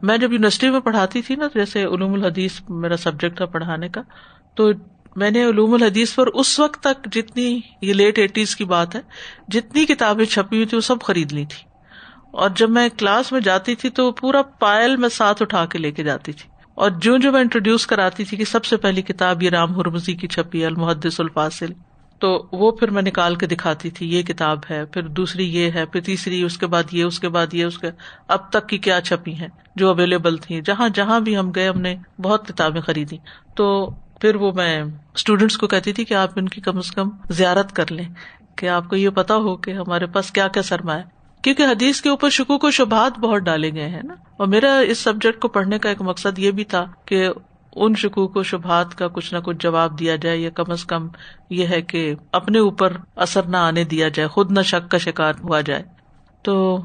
میں جب یونیورسٹی میں پڑھاتی تھی نا، جیسے علوم الحدیث میرا سبجیکٹ تھا پڑھانے کا، تو میں نے علوم الحدیث پر اس وقت تک جتنی، یہ لیٹ 80s کی بات ہے، جتنی کتابیں چھپی ہوئی تھی وہ سب خرید لی تھی. اور جب میں کلاس میں جاتی تھی تو پورا پائل میں ساتھ اٹھا کے لے کے جاتی تھی. اور جو میں انٹروڈیوس کراتی تھی کہ سب سے پہلی کتاب یہ رام ہرمزی کی چھپی ہے المحدث الفاصل، تو وہ پھر میں نکال کے دکھاتی تھی یہ کتاب ہے، پھر دوسری یہ ہے، پھر تیسری، اس کے بعد یہ، اس کے بعد یہ، اس کے اب تک کی کیا چھپی ہیں جو اویلیبل تھیں. جہاں بھی ہم گئے ہم نے بہت کتابیں خریدی. تو پھر وہ میں اسٹوڈینٹس کو کہتی تھی کہ آپ ان کی کم از کم زیارت کر لیں کہ آپ کو یہ پتا ہو کہ ہمارے پاس کیا کیا سرمایہ، کیونکہ حدیث کے اوپر شکوک و شبہات بہت ڈالے گئے ہیں نا. اور میرا اس سبجیکٹ کو پڑھنے کا ایک مقصد یہ بھی تھا کہ ان شکوک و شبہات کا کچھ نہ کچھ جواب دیا جائے، یا کم از کم یہ ہے کہ اپنے اوپر اثر نہ آنے دیا جائے، خود نہ شک کا شکار ہوا جائے. تو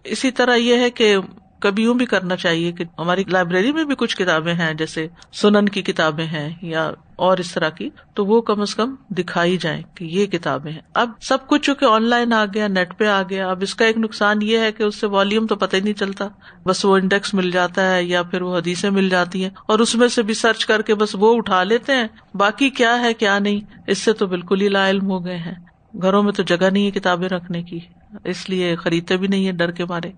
اسی طرح یہ ہے کہ کبھی یوں بھی کرنا چاہیے کہ ہماری لائبریری میں بھی کچھ کتابیں ہیں جیسے سنن کی کتابیں ہیں یا اور اس طرح کی، تو وہ کم از کم دکھائی جائیں کہ یہ کتابیں ہیں. اب سب کچھ چونکہ آن لائن آ گیا، نیٹ پہ آ گیا، اب اس کا ایک نقصان یہ ہے کہ اس سے والیوم تو پتہ ہی نہیں چلتا، بس وہ انڈیکس مل جاتا ہے یا پھر وہ حدیثیں مل جاتی ہیں، اور اس میں سے بھی سرچ کر کے بس وہ اٹھا لیتے ہیں، باقی کیا ہے کیا نہیں اس سے تو بالکل ہی لا علم ہو گئے ہیں. گھروں میں تو جگہ نہیں ہے کتابیں رکھنے کی، اس لیے خریدتے بھی نہیں ہے ڈر کے مارے.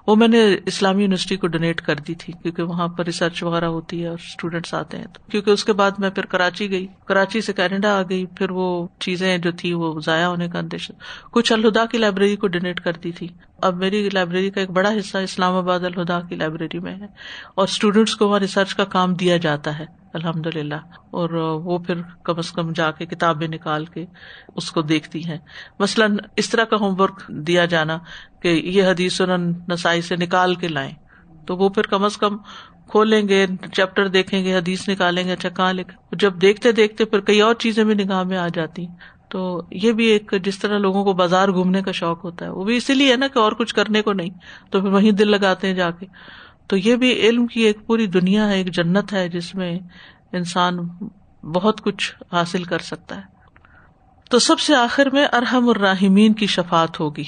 وہ میں نے اسلامی یونیورسٹی کو ڈونیٹ کر دی تھی کیونکہ وہاں پر ریسرچ وغیرہ ہوتی ہے اور اسٹوڈینٹس آتے ہیں. کیونکہ اس کے بعد میں پھر کراچی گئی, کراچی سے کینیڈا آ گئی, پھر وہ چیزیں جو تھی وہ ضائع ہونے کا اندیشہ. کچھ الہدا کی لائبریری کو ڈونیٹ کر دی تھی. اب میری لائبریری کا ایک بڑا حصہ اسلام آباد الہدا کی لائبریری میں ہے اور اسٹوڈینٹس کو وہاں ریسرچ کا کام دیا جاتا ہے الحمدللہ, اور وہ پھر کم از کم جا کے کتابیں نکال کے اس کو دیکھتی ہیں. مثلاً اس طرح کا ہوم ورک دیا جانا کہ یہ حدیث سنن نسائی سے نکال کے لائیں, تو وہ پھر کم از کم کھولیں گے, چیپٹر دیکھیں گے, حدیث نکالیں گے, اچھا کہاں لکھا. جب دیکھتے دیکھتے پھر کئی اور چیزیں بھی نگاہ میں آ جاتی ہیں. تو یہ بھی ایک, جس طرح لوگوں کو بازار گھومنے کا شوق ہوتا ہے, وہ بھی اسی لیے ہے نا کہ اور کچھ کرنے کو نہیں, تو پھر وہیں دل لگاتے ہیں جا کے. تو یہ بھی علم کی ایک پوری دنیا ہے, ایک جنت ہے جس میں انسان بہت کچھ حاصل کر سکتا ہے. تو سب سے آخر میں ارحم الراحمین کی شفاعت ہوگی.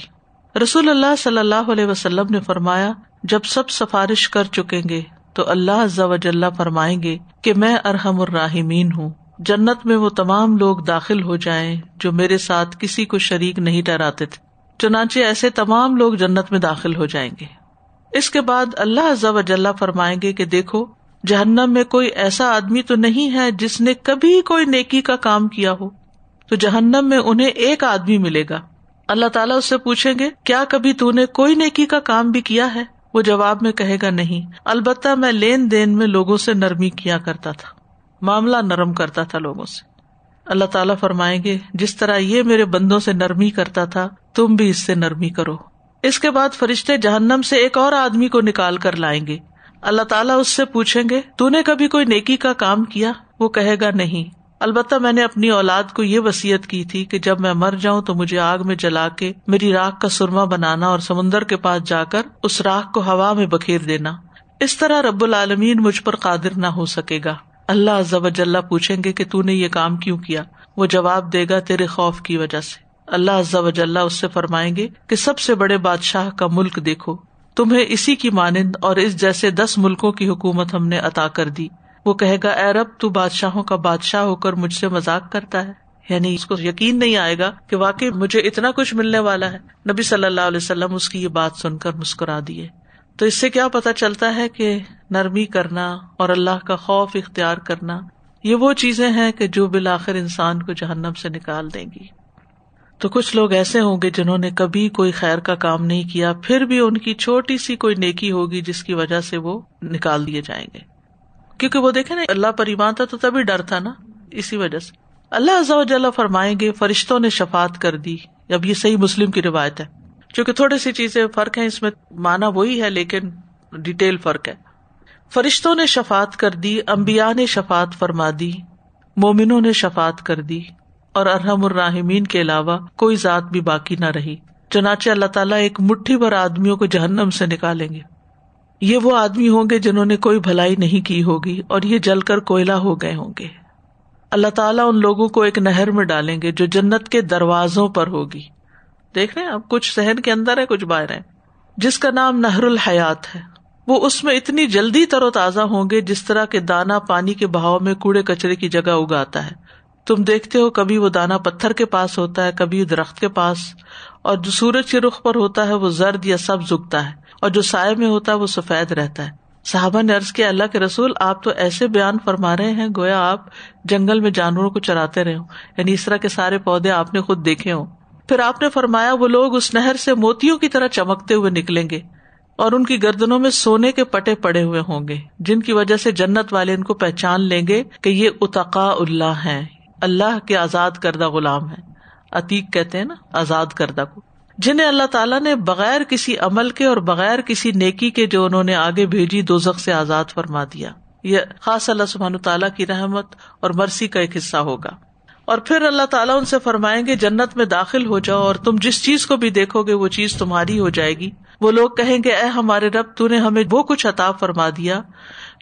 رسول اللہ صلی اللہ علیہ وسلم نے فرمایا, جب سب سفارش کر چکیں گے تو اللہ عز و جل فرمائیں گے کہ میں ارحم الراحمین ہوں. جنت میں وہ تمام لوگ داخل ہو جائیں جو میرے ساتھ کسی کو شریک نہیں ٹھہراتے تھے. چنانچہ ایسے تمام لوگ جنت میں داخل ہو جائیں گے. اس کے بعد اللہ عز و جل فرمائیں گے کہ دیکھو, جہنم میں کوئی ایسا آدمی تو نہیں ہے جس نے کبھی کوئی نیکی کا کام کیا ہو. تو جہنم میں انہیں ایک آدمی ملے گا. اللہ تعالیٰ اس سے پوچھیں گے, کیا کبھی تو نے کوئی نیکی کا کام بھی کیا ہے؟ وہ جواب میں کہے گا نہیں, البتہ میں لین دین میں لوگوں سے نرمی کیا کرتا تھا, معاملہ نرم کرتا تھا لوگوں سے. اللہ تعالیٰ فرمائیں گے, جس طرح یہ میرے بندوں سے نرمی کرتا تھا تم بھی اس سے نرمی کرو. اس کے بعد فرشتے جہنم سے ایک اور آدمی کو نکال کر لائیں گے. اللہ تعالیٰ اس سے پوچھیں گے, تو نے کبھی کوئی نیکی کا کام کیا؟ وہ کہے گا نہیں, البتہ میں نے اپنی اولاد کو یہ وصیت کی تھی کہ جب میں مر جاؤں تو مجھے آگ میں جلا کے میری راکھ کا سرما بنانا اور سمندر کے پاس جا کر اس راکھ کو ہوا میں بکھیر دینا. اس طرح رب العالمین مجھ پر قادر نہ ہو سکے گا. اللہ عز و جل پوچھیں گے کہ تو نے یہ کام کیوں کیا؟ وہ جواب دے گا, تیرے خوف کی وجہ سے. اللہ عز و جل اس سے فرمائیں گے کہ سب سے بڑے بادشاہ کا ملک دیکھو, تمہیں اسی کی مانند اور اس جیسے 10 ملکوں کی حکومت ہم نے عطا کر دی. وہ کہے گا, اے رب, تو بادشاہوں کا بادشاہ ہو کر مجھ سے مذاق کرتا ہے. یعنی اس کو یقین نہیں آئے گا کہ واقعی مجھے اتنا کچھ ملنے والا ہے. نبی صلی اللہ علیہ وسلم اس کی یہ بات سن کر مسکرا دیے. تو اس سے کیا پتا چلتا ہے کہ نرمی کرنا اور اللہ کا خوف اختیار کرنا یہ وہ چیزیں ہیں کہ جو بالآخر انسان کو جہنم سے نکال دیں گی. تو کچھ لوگ ایسے ہوں گے جنہوں نے کبھی کوئی خیر کا کام نہیں کیا, پھر بھی ان کی چھوٹی سی کوئی نیکی ہوگی جس کی وجہ سے وہ نکال دیے جائیں گے. کیونکہ وہ دیکھیں نا, اللہ پر ایمان تھا تو تبھی ڈر تھا نا, اسی وجہ سے. اللہ عز و جل فرمائیں گے, فرشتوں نے شفاعت کر دی. اب یہ صحیح مسلم کی روایت ہے, چونکہ تھوڑی سی چیزیں فرق ہیں اس میں, معنی وہی ہے لیکن ڈیٹیل فرق ہے. فرشتوں نے شفاعت کر دی, انبیاء نے شفاعت فرما دی, مومنوں نے شفاعت کر دی, اور ارحم الراحمین کے علاوہ کوئی ذات بھی باقی نہ رہی. چنانچہ اللہ تعالیٰ ایک مٹھی بھر آدمیوں کو جہنم سے نکالیں گے. یہ وہ آدمی ہوں گے جنہوں نے کوئی بھلائی نہیں کی ہوگی اور یہ جل کر کوئلہ ہو گئے ہوں گے. اللہ تعالیٰ ان لوگوں کو ایک نہر میں ڈالیں گے جو جنت کے دروازوں پر ہوگی. دیکھ رہے ہیں اب, کچھ صحن کے اندر ہے کچھ باہر ہے, جس کا نام نہر الحیات ہے. وہ اس میں اتنی جلدی تر و تازہ ہوں گے جس طرح کہ دانا پانی کے بہاؤ میں کوڑے کچرے کی جگہ اگاتا ہے. تم دیکھتے ہو کبھی وہ دانا پتھر کے پاس ہوتا ہے, کبھی درخت کے پاس, اور جو سورج کے رخ پر ہوتا ہے وہ زرد یا سبز اگتا ہے, اور جو سائے میں ہوتا ہے وہ سفید رہتا ہے. صحابہ نے عرض کیا, اللہ کے رسول, آپ تو ایسے بیان فرما رہے ہیں گویا آپ جنگل میں جانوروں کو چراتے رہے ہوں, یعنی اس طرح کے سارے پودے آپ نے خود دیکھے ہوں. پھر آپ نے فرمایا, وہ لوگ اس نہر سے موتیوں کی طرح چمکتے ہوئے نکلیں گے اور ان کی گردنوں میں سونے کے پٹے پڑے ہوئے ہوں گے, جن کی وجہ سے جنت والے ان کو پہچان لیں گے کہ یہ اتقاء اللہ ہیں, اللہ کے آزاد کردہ غلام ہیں. عتیق کہتے ہیں نا آزاد کردہ کو, جنہیں اللہ تعالیٰ نے بغیر کسی عمل کے اور بغیر کسی نیکی کے جو انہوں نے آگے بھیجی دوزخ سے آزاد فرما دیا. یہ خاص اللہ سبحانہ تعالیٰ کی رحمت اور مرسی کا ایک حصہ ہوگا. اور پھر اللہ تعالیٰ ان سے فرمائیں گے, جنت میں داخل ہو جاؤ اور تم جس چیز کو بھی دیکھو گے وہ چیز تمہاری ہو جائے گی. وہ لوگ کہیں گے, اے ہمارے رب, تو نے ہمیں وہ کچھ عطا فرما دیا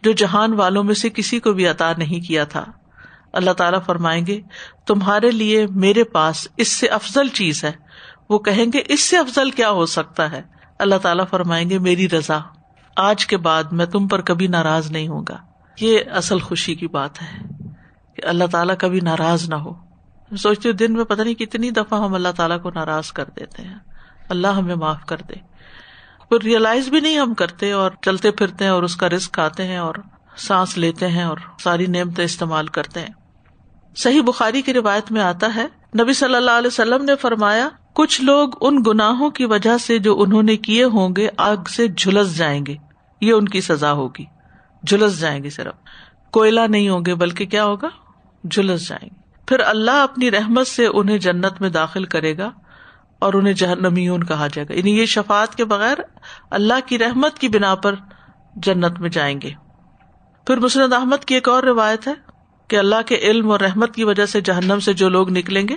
جو جہان والوں میں سے کسی کو بھی عطا نہیں کیا تھا. اللہ تعالیٰ فرمائیں گے, تمہارے لیے میرے پاس اس سے افضل چیز ہے. وہ کہیں گے, اس سے افضل کیا ہو سکتا ہے؟ اللہ تعالیٰ فرمائیں گے, میری رضا. آج کے بعد میں تم پر کبھی ناراض نہیں ہوں گا. یہ اصل خوشی کی بات ہے کہ اللہ تعالیٰ کبھی ناراض نہ ہو. سوچتے دن میں پتہ نہیں کتنی دفعہ ہم اللہ تعالیٰ کو ناراض کر دیتے ہیں. اللہ ہمیں معاف کر دے. وہ ریئلائز بھی نہیں ہم کرتے اور چلتے پھرتے ہیں اور اس کا رزق کھاتے ہیں اور سانس لیتے ہیں اور ساری نعمتیں استعمال کرتے ہیں. صحیح بخاری کی روایت میں آتا ہے نبی صلی اللہ علیہ وسلم نے فرمایا کچھ لوگ ان گناہوں کی وجہ سے جو انہوں نے کیے ہوں گے آگ سے جھلس جائیں گے، یہ ان کی سزا ہوگی. جھلس جائیں گے، صرف کوئلہ نہیں ہوں گے بلکہ کیا ہوگا، جھلس جائیں گے. پھر اللہ اپنی رحمت سے انہیں جنت میں داخل کرے گا اور انہیں جہنمیون کہا جائے گا. یعنی یہ شفاعت کے بغیر اللہ کی رحمت کی بنا پر جنت میں جائیں گے. پھر مسند احمد کی ایک اور روایت ہے کہ اللہ کے علم اور رحمت کی وجہ سے جہنم سے جو لوگ نکلیں گے،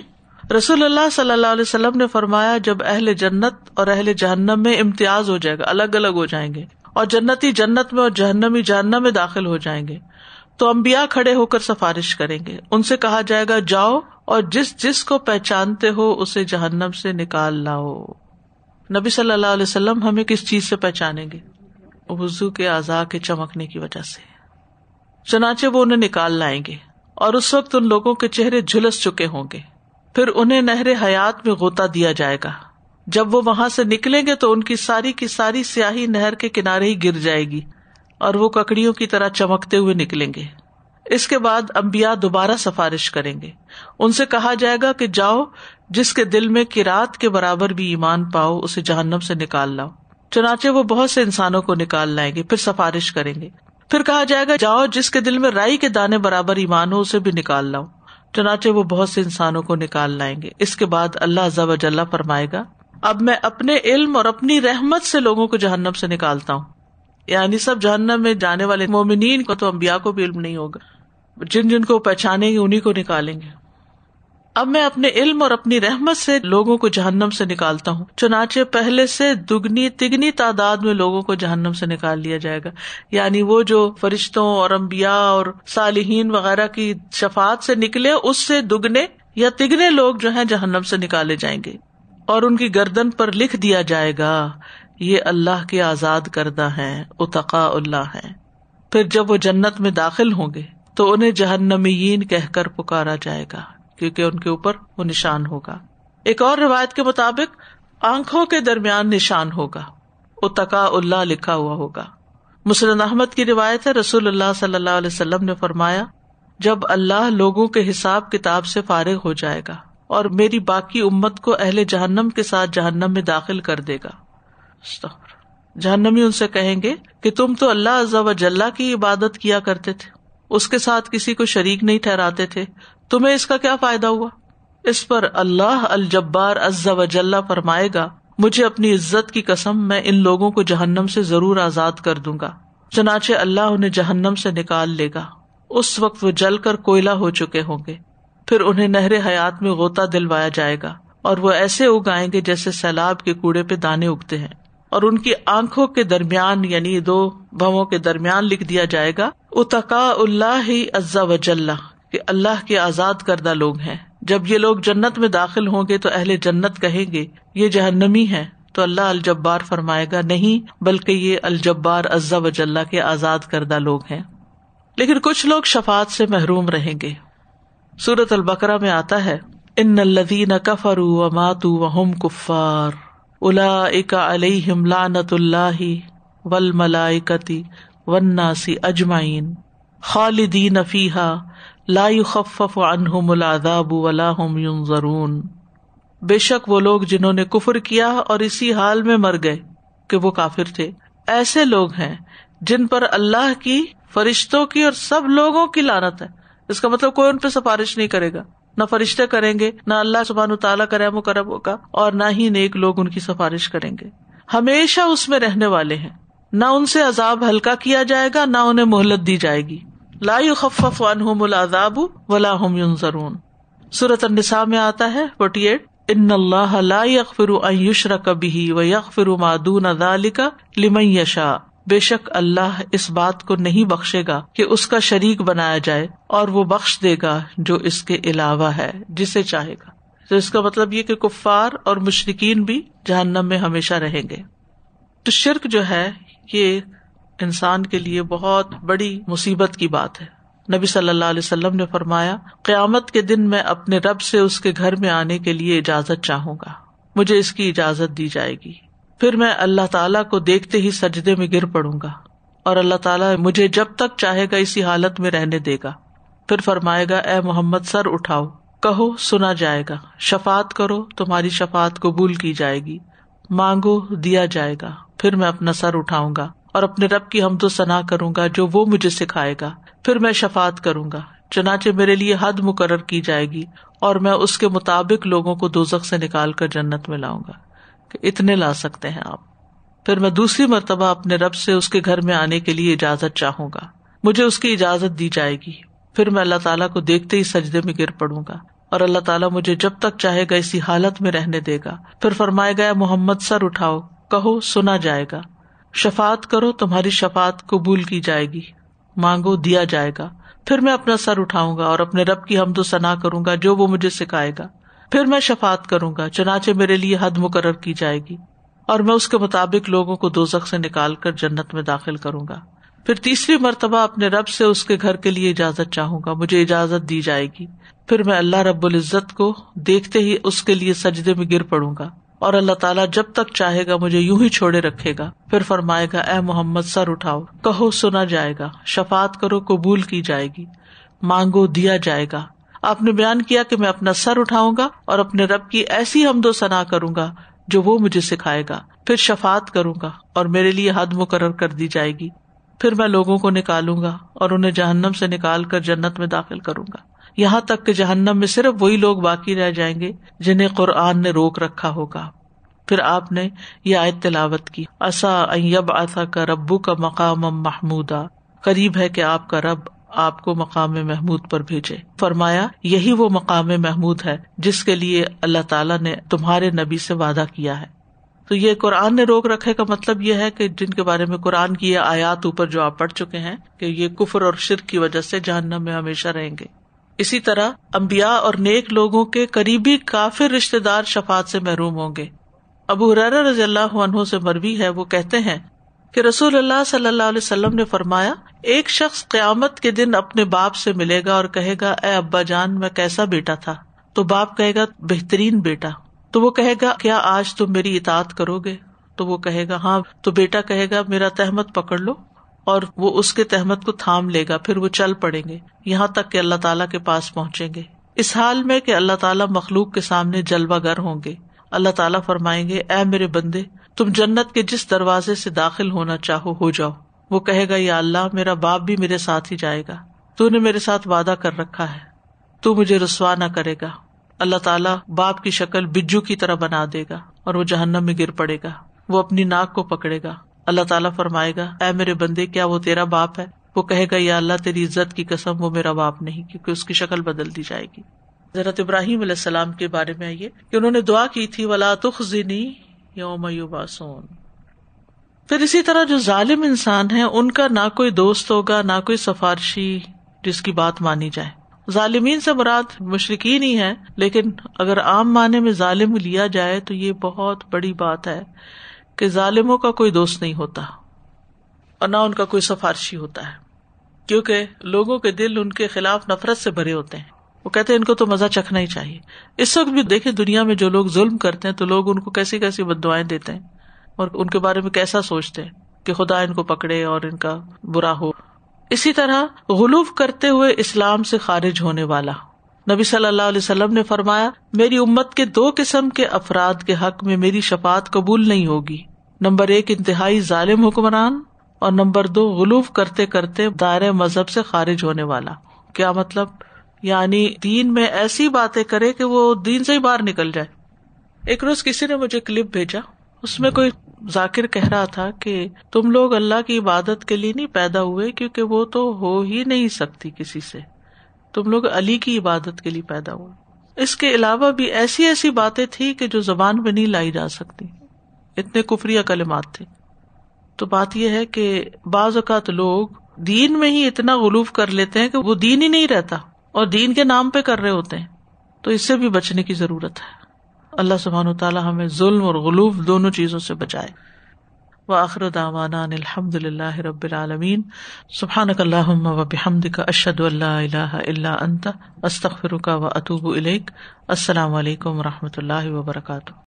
رسول اللہ صلی اللہ علیہ وسلم نے فرمایا جب اہل جنت اور اہل جہنم میں امتیاز ہو جائے گا، الگ الگ ہو جائیں گے، اور جنتی جنت میں اور جہنمی جہنم میں داخل ہو جائیں گے، تو انبیاء کھڑے ہو کر سفارش کریں گے. ان سے کہا جائے گا جاؤ اور جس جس کو پہچانتے ہو اسے جہنم سے نکال لاؤ. نبی صلی اللہ علیہ وسلم ہمیں کس چیز سے پہچانیں گے؟ وضو کے اعضاء کے چمکنے کی وجہ سے. چنانچہ وہ انہیں نکال لائیں گے اور اس وقت ان لوگوں کے چہرے جھلس چکے ہوں گے. پھر انہیں نہر حیات میں غوطہ دیا جائے گا. جب وہ وہاں سے نکلیں گے تو ان کی ساری سیاہی نہر کے کنارے ہی گر جائے گی اور وہ ککڑیوں کی طرح چمکتے ہوئے نکلیں گے. اس کے بعد انبیاء دوبارہ سفارش کریں گے. ان سے کہا جائے گا کہ جاؤ جس کے دل میں قرات کے برابر بھی ایمان پاؤ اسے جہنم سے نکال لاؤ. چنانچہ وہ بہت سے انسانوں کو نکال لائیں گے. پھر سفارش کریں گے. پھر کہا جائے گا جاؤ جس کے دل میں رائی کے دانے برابر ایمان ہو اسے بھی نکال لاؤ. چنانچہ وہ بہت سے انسانوں کو نکال لائیں گے. اس کے بعد اللہ عز و جل فرمائے گا اب میں اپنے علم اور اپنی رحمت سے لوگوں کو جہنم سے نکالتا ہوں. یعنی سب جہنم میں جانے والے مومنین کو تو انبیاء کو بھی علم نہیں ہوگا، جن جن کو پہچانیں گے انہیں کو نکالیں گے. اب میں اپنے علم اور اپنی رحمت سے لوگوں کو جہنم سے نکالتا ہوں. چنانچہ پہلے سے دگنی تگنی تعداد میں لوگوں کو جہنم سے نکال لیا جائے گا. یعنی وہ جو فرشتوں اور انبیاء اور صالحین وغیرہ کی شفاعت سے نکلے اس سے دگنے یا تگنے لوگ جو ہیں جہنم سے نکالے جائیں گے اور ان کی گردن پر لکھ دیا جائے گا یہ اللہ کے آزاد کردہ ہیں، اتقاء اللہ ہیں. پھر جب وہ جنت میں داخل ہوں گے تو انہیں جہنمیین کہہ کر پکارا جائے گا کیونکہ ان کے اوپر وہ نشان ہوگا. ایک اور روایت کے مطابق آنکھوں کے درمیان نشان ہوگا، اتقاء اللہ لکھا ہوا ہوگا. مسند احمد کی روایت ہے رسول اللہ صلی اللہ علیہ وسلم نے فرمایا جب اللہ لوگوں کے حساب کتاب سے فارغ ہو جائے گا اور میری باقی امت کو اہل جہنم کے ساتھ جہنم میں داخل کر دے گا. جہنمی ان سے کہیں گے کہ تم تو اللہ عز و جل کی عبادت کیا کرتے تھے، اس کے ساتھ کسی کو شریک نہیں ٹھہراتے تھے، تمہیں اس کا کیا فائدہ ہوا؟ اس پر اللہ الجبار عز و جل فرمائے گا مجھے اپنی عزت کی قسم میں ان لوگوں کو جہنم سے ضرور آزاد کر دوں گا. چنانچہ اللہ انہیں جہنم سے نکال لے گا. اس وقت وہ جل کر کوئلہ ہو چکے ہوں گے. پھر انہیں نہر حیات میں غوطہ دلوایا جائے گا اور وہ ایسے اگائیں گے جیسے سیلاب کے کوڑے پہ دانے اگتے ہیں، اور ان کی آنکھوں کے درمیان یعنی دو بھووں کے درمیان لکھ دیا جائے گا اتقاء اللہ عز و جل، کہ اللہ کے آزاد کردہ لوگ ہیں. جب یہ لوگ جنت میں داخل ہوں گے تو اہل جنت کہیں گے یہ جہنمی ہیں، تو اللہ الجبار فرمائے گا نہیں بلکہ یہ الجبار عز و جل کے آزاد کردہ لوگ ہیں. لیکن کچھ لوگ شفاعت سے محروم رہیں گے. سورۃ البقرہ میں آتا ہے ان الذین کفروا وماتوا وهم کفار اولئک علیہم لعنۃ اللہ والملائکۃ والناس اجمعین خالدین فیہا لا یخفف عنہم العذاب ولا هم ینظرون. بے شک وہ لوگ جنہوں نے کفر کیا اور اسی حال میں مر گئے کہ وہ کافر تھے، ایسے لوگ ہیں جن پر اللہ کی، فرشتوں کی اور سب لوگوں کی لعنت ہے. اس کا مطلب کوئی ان پہ سفارش نہیں کرے گا، نہ فرشتے کریں گے، نہ اللہ سبحانہ تعالیٰ کا رحم و کرم ہوگا، اور نہ ہی نیک لوگ ان کی سفارش کریں گے. ہمیشہ اس میں رہنے والے ہیں، نہ ان سے عذاب ہلکا کیا جائے گا نہ انہیں مہلت دی جائے گی. لا یخفف عنہم العذاب ولا هم ینظرون. سورۃ النساء میں آتا ہے 48 ان اللہ لا یغفر ان یشرک بہ ویغفر ما دون ذلک لمن یشاء. بے شک اللہ اس بات کو نہیں بخشے گا کہ اس کا شریک بنایا جائے، اور وہ بخش دے گا جو اس کے علاوہ ہے جسے چاہے گا. تو اس کا مطلب یہ کہ کفار اور مشرکین بھی جہنم میں ہمیشہ رہیں گے. تو شرک جو ہے یہ انسان کے لیے بہت بڑی مصیبت کی بات ہے. نبی صلی اللہ علیہ وسلم نے فرمایا قیامت کے دن میں اپنے رب سے اس کے گھر میں آنے کے لیے اجازت چاہوں گا، مجھے اس کی اجازت دی جائے گی. پھر میں اللہ تعالیٰ کو دیکھتے ہی سجدے میں گر پڑوں گا اور اللہ تعالیٰ مجھے جب تک چاہے گا اسی حالت میں رہنے دے گا. پھر فرمائے گا اے محمد سر اٹھاؤ، کہو سنا جائے گا، شفاعت کرو تمہاری شفاعت قبول کی جائے گی، مانگو دیا جائے گا. پھر میں اپنا سر اٹھاؤں گا اور اپنے رب کی حمد و ثنا کروں گا جو وہ مجھے سکھائے گا. پھر میں شفاعت کروں گا، چنانچہ میرے لیے حد مقرر کی جائے گی اور میں اس کے مطابق لوگوں کو دوزخ سے نکال کر جنت میں لاؤں گا کہ اتنے لا سکتے ہیں آپ. پھر میں دوسری مرتبہ اپنے رب سے اس کے گھر میں آنے کے لیے اجازت چاہوں گا، مجھے اس کی اجازت دی جائے گی. پھر میں اللہ تعالیٰ کو دیکھتے ہی سجدے میں گر پڑوں گا اور اللہ تعالیٰ مجھے جب تک چاہے گا اسی حالت میں رہنے دے گا. پھر فرمائے گا محمد سر اٹھاؤ، کہو سنا جائے گا، شفاعت کرو تمہاری شفاعت قبول کی جائے گی، مانگو دیا جائے گا. پھر میں اپنا سر اٹھاؤں گا اور اپنے رب کی حمد و ثنا کروں گا جو وہ مجھے سکھائے گا. پھر میں شفاعت کروں گا، چنانچہ میرے لیے حد مقرر کی جائے گی اور میں اس کے مطابق لوگوں کو دوزخ سے نکال کر جنت میں داخل کروں گا. پھر تیسری مرتبہ اپنے رب سے اس کے گھر کے لیے اجازت چاہوں گا، مجھے اجازت دی جائے گی. پھر میں اللہ رب العزت کو دیکھتے ہی اس کے لیے سجدے میں گر پڑوں گا اور اللہ تعالیٰ جب تک چاہے گا مجھے یوں ہی چھوڑے رکھے گا. پھر فرمائے گا اے محمد سر اٹھاؤ، کہو سنا جائے گا، شفاعت کرو قبول کی جائے گی، مانگو دیا جائے گا. آپ نے بیان کیا کہ میں اپنا سر اٹھاؤں گا اور اپنے رب کی ایسی حمد و ثنا کروں گا جو وہ مجھے سکھائے گا. پھر شفاعت کروں گا اور میرے لیے حد مقرر کر دی جائے گی. پھر میں لوگوں کو نکالوں گا اور انہیں جہنم سے نکال کر جنت میں داخل کروں گا، یہاں تک کہ جہنم میں صرف وہی لوگ باقی رہ جائیں گے جنہیں قرآن نے روک رکھا ہوگا. پھر آپ نے یہ آیت تلاوت کی، عسیٰ ان یبعثک ربک مقاما محمودا، قریب ہے کہ آپ کا رب آپ کو مقام محمود پر بھیجے. فرمایا یہی وہ مقام محمود ہے جس کے لیے اللہ تعالیٰ نے تمہارے نبی سے وعدہ کیا ہے. تو یہ قرآن نے روک رکھے کا مطلب یہ ہے کہ جن کے بارے میں قرآن کی یہ آیات اوپر جو آپ پڑھ چکے ہیں کہ یہ کفر اور شرک کی وجہ سے جہنم میں ہمیشہ رہیں گے. اسی طرح انبیاء اور نیک لوگوں کے قریبی کافر رشتے دار شفاعت سے محروم ہوں گے. ابو ہریرہ رضی اللہ عنہ سے مروی ہے، وہ کہتے ہیں کہ رسول اللہ صلی اللہ علیہ وسلم نے فرمایا، ایک شخص قیامت کے دن اپنے باپ سے ملے گا اور کہے گا اے ابا جان میں کیسا بیٹا تھا؟ تو باپ کہے گا بہترین بیٹا. تو وہ کہے گا کیا آج تم میری اطاعت کرو گے؟ تو وہ کہے گا ہاں. تو بیٹا کہے گا میرا تہمت پکڑ لو، اور وہ اس کے تہمت کو تھام لے گا. پھر وہ چل پڑیں گے یہاں تک کہ اللہ تعالیٰ کے پاس پہنچیں گے، اس حال میں کہ اللہ تعالیٰ مخلوق کے سامنے جلوہ گر ہوں گے. اللہ تعالیٰ فرمائیں گے اے میرے بندے تم جنت کے جس دروازے سے داخل ہونا چاہو ہو جاؤ. وہ کہے گا یا اللہ میرا باپ بھی میرے ساتھ ہی جائے گا، تو نے میرے ساتھ وعدہ کر رکھا ہے، تو مجھے رسوا نہ کرے گا. اللہ تعالیٰ باپ کی شکل بجو کی طرح بنا دے گا اور وہ جہنم میں گر پڑے گا. وہ اپنی ناک کو پکڑے گا. اللہ تعالیٰ فرمائے گا اے میرے بندے کیا وہ تیرا باپ ہے؟ وہ کہے گا یا اللہ تیری عزت کی قسم وہ میرا باپ نہیں، کیونکہ اس کی شکل بدل دی جائے گی. حضرت ابراہیم علیہ السلام کے بارے میں آئیے کہ انہوں نے دعا کی تھی وَلَا تُخْزِنِي یوم یبعثون. پھر اسی طرح جو ظالم انسان ہیں ان کا نہ کوئی دوست ہوگا نہ کوئی سفارشی جس کی بات مانی جائے. ظالمین سے مراد مشرکین ہی ہیں، لیکن اگر عام معنی میں ظالم لیا جائے تو یہ بہت بڑی بات ہے کہ ظالموں کا کوئی دوست نہیں ہوتا اور نہ ان کا کوئی سفارشی ہوتا ہے، کیونکہ لوگوں کے دل ان کے خلاف نفرت سے بھرے ہوتے ہیں. وہ کہتے ہیں ان کو تو مزہ چکھنا ہی چاہیے. اس وقت بھی دیکھیں دنیا میں جو لوگ ظلم کرتے ہیں تو لوگ ان کو کیسی کیسی بد دعائیں دیتے ہیں اور ان کے بارے میں کیسا سوچتے ہیں کہ خدا ان کو پکڑے اور ان کا برا ہو. اسی طرح غلو کرتے ہوئے اسلام سے خارج ہونے والا، نبی صلی اللہ علیہ وسلم نے فرمایا میری امت کے 2 قسم کے افراد کے حق میں میری شفاعت قبول نہیں ہوگی. نمبر 1 انتہائی ظالم حکمران، اور نمبر 2 غلو کرتے کرتے دائرۂ مذہب سے خارج ہونے والا. کیا مطلب؟ یعنی دین میں ایسی باتیں کرے کہ وہ دین سے ہی باہر نکل جائے. ایک روز کسی نے مجھے کلپ بھیجا، اس میں کوئی ذاکر کہہ رہا تھا کہ تم لوگ اللہ کی عبادت کے لیے نہیں پیدا ہوئے کیونکہ وہ تو ہو ہی نہیں سکتی کسی سے، تم لوگ علی کی عبادت کے لیے پیدا ہوئے. اس کے علاوہ بھی ایسی ایسی باتیں تھی کہ جو زبان پہ نہیں لائی جا سکتی، اتنے کفریہ کلمات تھے. تو بات یہ ہے کہ بعض اوقات لوگ دین میں ہی اتنا غلو کر لیتے ہیں کہ وہ دین ہی نہیں رہتا اور دین کے نام پہ کر رہے ہوتے ہیں. تو اس سے بھی بچنے کی ضرورت ہے. اللہ سبحانہ وتعالی ہمیں ظلم اور غلو دونوں چیزوں سے بچائے. وآخر دعوانا ان الحمد للہ رب العالمین. سبحانک اللہم وبحمدک اشہد ان لا الہ الا انت استغفرک واتوب الیک. السلام علیکم ورحمۃ اللہ وبرکاتہ.